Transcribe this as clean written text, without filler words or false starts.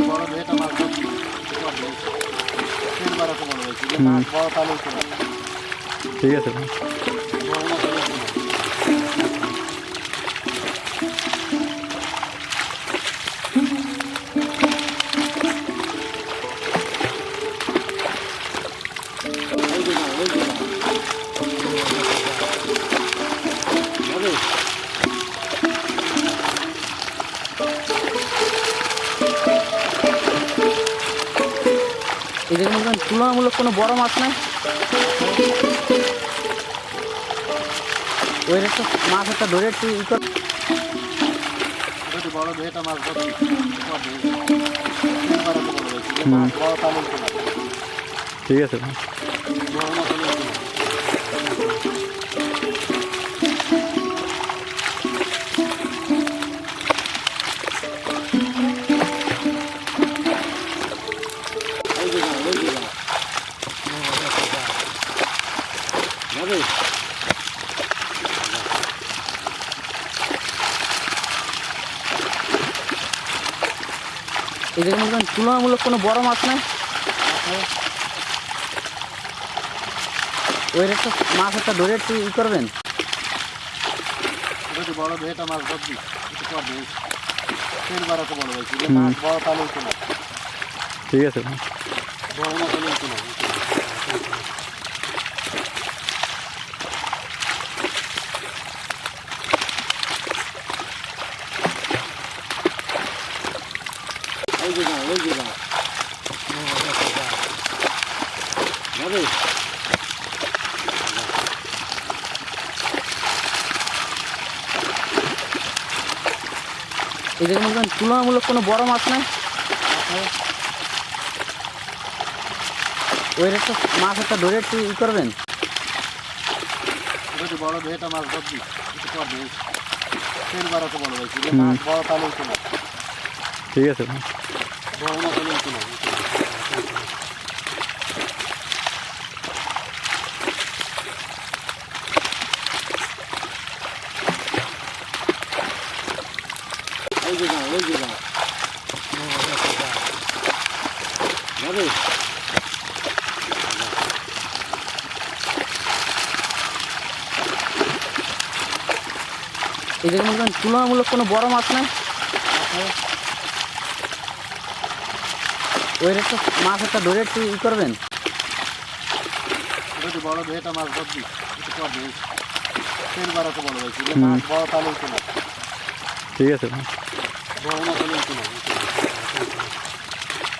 বড় এটা মাছ ধরছি তিনবার এত বড় হয়েছে যে মাছ বড় তাহলে ঠিক আছে ভাই। এদের মধ্যে তুলনামূলক কোনো বড় মাছ নাই? ওই একটা মাছ একটা ধরে একটু বড় এটা মাছ ধরছি তিনবার এত বড় হয়েছে যে মাছ বড় তাহলে ঠিক আছে ভাই। এদের মধ্যে তুলনামূলক কোনো বড় মাছ নাই? ওই একটা মাছ একটা ধরে একটু করবেন। বড় এটা মাছ ধরছি তিনবার এত বড় হয়েছে যে মাছ বড় তাহলে ঠিক আছে ভাই। বড় মাছ হলে এদের মধ্যে তুলনামূলক কোনো বড় মাছ নাই? ওই একটা মাছ একটা ধরে একটু করবেন। বড় এটা মাছ ধরছি তিনবার এত বড় হয়েছে যে মাছ বড় তাহলে ঠিক আছে ভাই। বড় মাছ হলে এদের মধ্যে তুলনামূলক কোনো বড় মাছ নাই? ওই একটা মাছ একটা ধরে একটু করবেন। বড় এটা মাছ ধরছি তিনবার এত বড় হয়েছে যে মাছ বড় তাহলে ঠিক আছে ভাই। বড় মাছ হলে